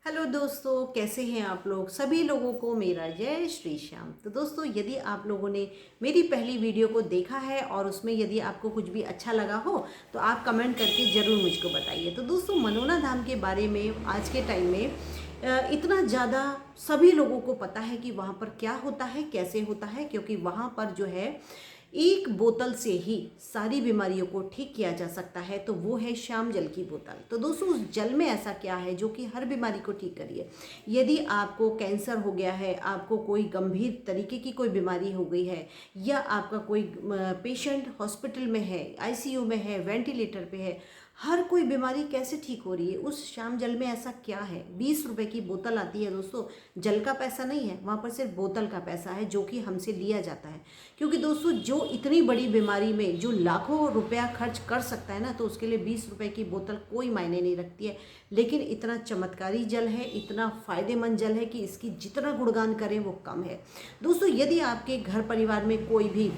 Hello दोस्तों, कैसे हैं आप लोग। सभी लोगों को मेरा जय श्री श्याम। तो दोस्तों, यदि आप लोगों ने मेरी पहली वीडियो को देखा है और उसमें यदि आपको कुछ भी अच्छा लगा हो तो आप कमेंट करके ज़रूर मुझको बताइए। तो दोस्तों, मनोना धाम के बारे में आज के टाइम में इतना ज़्यादा सभी लोगों को पता है कि वहाँ पर क्या होता है, कैसे होता है, क्योंकि वहाँ पर जो है एक बोतल से ही सारी बीमारियों को ठीक किया जा सकता है। तो वो है श्याम जल की बोतल। तो दोस्तों, उस जल में ऐसा क्या है जो कि हर बीमारी को ठीक करिए। यदि आपको कैंसर हो गया है, आपको कोई गंभीर तरीके की कोई बीमारी हो गई है, या आपका कोई पेशेंट हॉस्पिटल में है, आईसीयू में है, वेंटिलेटर पे है, हर कोई बीमारी कैसे ठीक हो रही है। उस श्याम जल में ऐसा क्या है। 20 रुपए की बोतल आती है दोस्तों, जल का पैसा नहीं है वहाँ पर, सिर्फ बोतल का पैसा है जो कि हमसे लिया जाता है। क्योंकि दोस्तों, जो इतनी बड़ी बीमारी में जो लाखों रुपया खर्च कर सकता है ना, तो उसके लिए 20 रुपए की बोतल कोई मायने नहीं रखती है। लेकिन इतना चमत्कारी जल है, इतना फ़ायदेमंद जल है कि इसकी जितना गुणगान करें वो कम है। दोस्तों, यदि आपके घर परिवार में कोई भी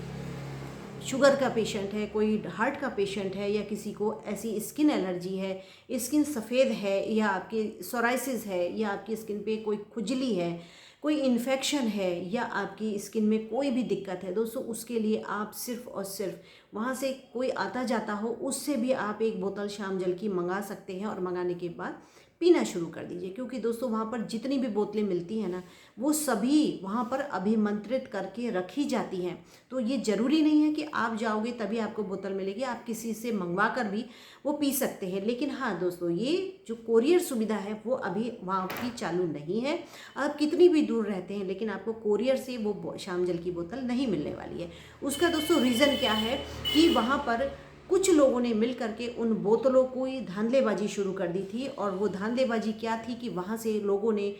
शुगर का पेशेंट है, कोई हार्ट का पेशेंट है, या किसी को ऐसी स्किन एलर्जी है, स्किन सफ़ेद है, या आपकी सोराइसिस है, या आपकी स्किन पे कोई खुजली है, कोई इन्फेक्शन है, या आपकी स्किन में कोई भी दिक्कत है दोस्तों, उसके लिए आप सिर्फ़ और सिर्फ वहाँ से कोई आता जाता हो उससे भी आप एक बोतल श्याम जल की मंगा सकते हैं, और मंगाने के बाद पीना शुरू कर दीजिए। क्योंकि दोस्तों, वहाँ पर जितनी भी बोतलें मिलती हैं ना, वो सभी वहाँ पर अभिमंत्रित करके रखी जाती हैं। तो ये ज़रूरी नहीं है कि आप जाओगे तभी आपको बोतल मिलेगी, आप किसी से मंगवा कर भी वो पी सकते हैं। लेकिन हाँ दोस्तों, ये जो कोरियर सुविधा है वो अभी वहाँ की चालू नहीं है। आप कितनी भी दूर रहते हैं लेकिन आपको कोरियर से वो श्याम जल की बोतल नहीं मिलने वाली है। उसका दोस्तों रीज़न क्या है कि वहाँ पर कुछ लोगों ने मिल करके उन बोतलों को ही धांधलेबाजी शुरू कर दी थी। और वो धांधलेबाजी क्या थी कि वहाँ से लोगों ने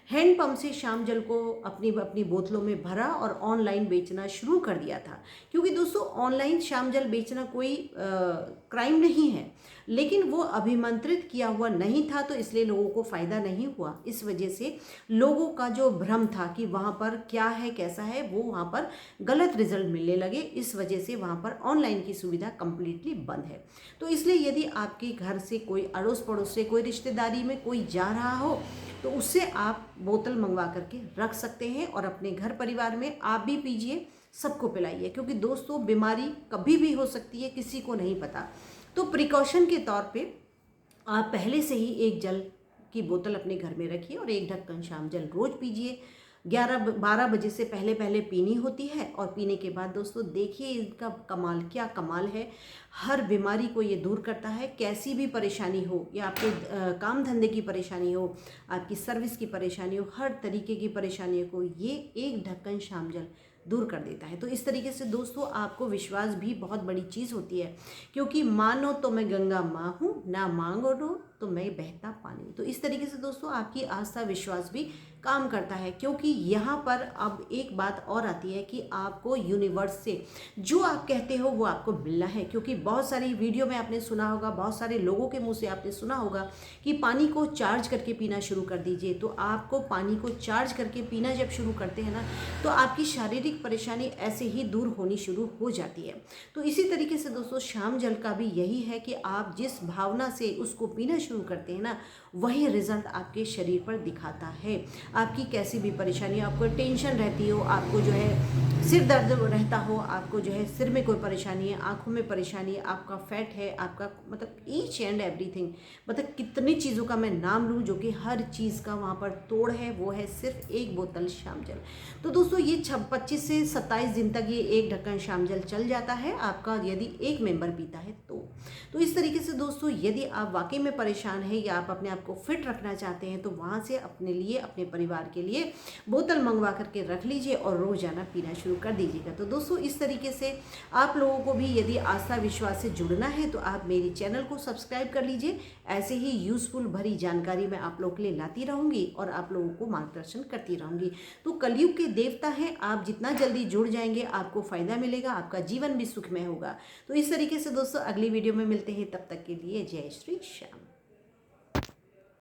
हैंडपंप से श्याम जल को अपनी अपनी बोतलों में भरा और ऑनलाइन बेचना शुरू कर दिया था। क्योंकि दोस्तों, ऑनलाइन श्याम जल बेचना कोई क्राइम नहीं है, लेकिन वो अभिमंत्रित किया हुआ नहीं था, तो इसलिए लोगों को फ़ायदा नहीं हुआ। इस वजह से लोगों का जो भ्रम था कि वहाँ पर क्या है कैसा है, वो वहाँ पर गलत रिजल्ट मिलने लगे। इस वजह से वहाँ पर ऑनलाइन की सुविधा कम्प्लीटली बंद है। तो इसलिए यदि आपके घर से कोई अड़ोस पड़ोस से कोई रिश्तेदारी में कोई जा रहा हो तो उससे आप बोतल मंगवा करके रख सकते हैं, और अपने घर परिवार में आप भी पीजिए, सबको पिलाइए। क्योंकि दोस्तों, बीमारी कभी भी हो सकती है, किसी को नहीं पता। तो प्रिकॉशन के तौर पे आप पहले से ही एक जल की बोतल अपने घर में रखिए और एक ढक्कन श्याम जल रोज़ पीजिए। 11-12 बजे से पहले पहले पीनी होती है, और पीने के बाद दोस्तों देखिए इसका कमाल, क्या कमाल है। हर बीमारी को ये दूर करता है। कैसी भी परेशानी हो, या आपके काम धंधे की परेशानी हो, आपकी सर्विस की परेशानी हो, हर तरीके की परेशानियों को ये एक ढक्कन श्याम जल दूर कर देता है। तो इस तरीके से दोस्तों, आपको विश्वास भी बहुत बड़ी चीज़ होती है। क्योंकि मानो तो मैं गंगा माँ हूँ, ना मांगो तो मैं बहता पानी। तो इस तरीके से दोस्तों, आपकी आस्था विश्वास भी काम करता है। क्योंकि यहाँ पर अब एक बात और आती है कि आपको यूनिवर्स से जो आप कहते हो वो आपको मिलना है। क्योंकि बहुत सारी वीडियो में आपने सुना होगा, बहुत सारे लोगों के मुंह से आपने सुना होगा कि पानी को चार्ज करके पीना शुरू कर दीजिए। तो आपको पानी को चार्ज करके पीना जब शुरू करते हैं ना, तो आपकी शारीरिक परेशानी ऐसे ही दूर होनी शुरू हो जाती है। तो इसी तरीके से दोस्तों, श्याम जल का भी यही है कि आप जिस भावना से उसको पीना शुरू करते हैं ना, वही रिजल्ट आपके शरीर पर दिखाता है। आपकी कैसी भी परेशानी, आपको टेंशन रहती हो, आपको जो है सिर दर्द रहता हो, आपको जो है सिर में कोई परेशानी है, आंखों में परेशानी है, आपका फैट है, आपका मतलब ईच एंड एवरीथिंग, मतलब कितनी चीज़ों का मैं नाम लूँ जो कि हर चीज़ का वहाँ पर तोड़ है, वो है सिर्फ एक बोतल श्याम जल। तो दोस्तों, ये 25 से 27 दिन तक ये एक ढक्कन श्याम जल चल जाता है आपका, यदि एक मेंबर पीता है तो इस तरीके से दोस्तों, यदि आप वाकई में परेशान हैं या आप अपने आप को फिट रखना चाहते हैं, तो वहाँ से अपने लिए, अपने परिवार के लिए बोतल मंगवा करके रख लीजिए और रोज़ाना पीना शुरू कर दीजिएगा। तो दोस्तों, इस तरीके से आप लोगों को भी यदि आस्था विश्वास से जुड़ना है तो आप मेरी चैनल को सब्सक्राइब कर लीजिए। ऐसे ही यूज़फुल भरी जानकारी मैं आप लोगों के लिए लाती रहूँगी और आप लोगों को मार्गदर्शन करती रहूँगी। तो कलयुग के देवता हैं, आप जितना जल्दी जुड़ जाएंगे आपको फ़ायदा मिलेगा, आपका जीवन भी सुखमय होगा। तो इस तरीके से दोस्तों, अगली वीडियो में मिलते हैं, तब तक के लिए जय श्री श्याम।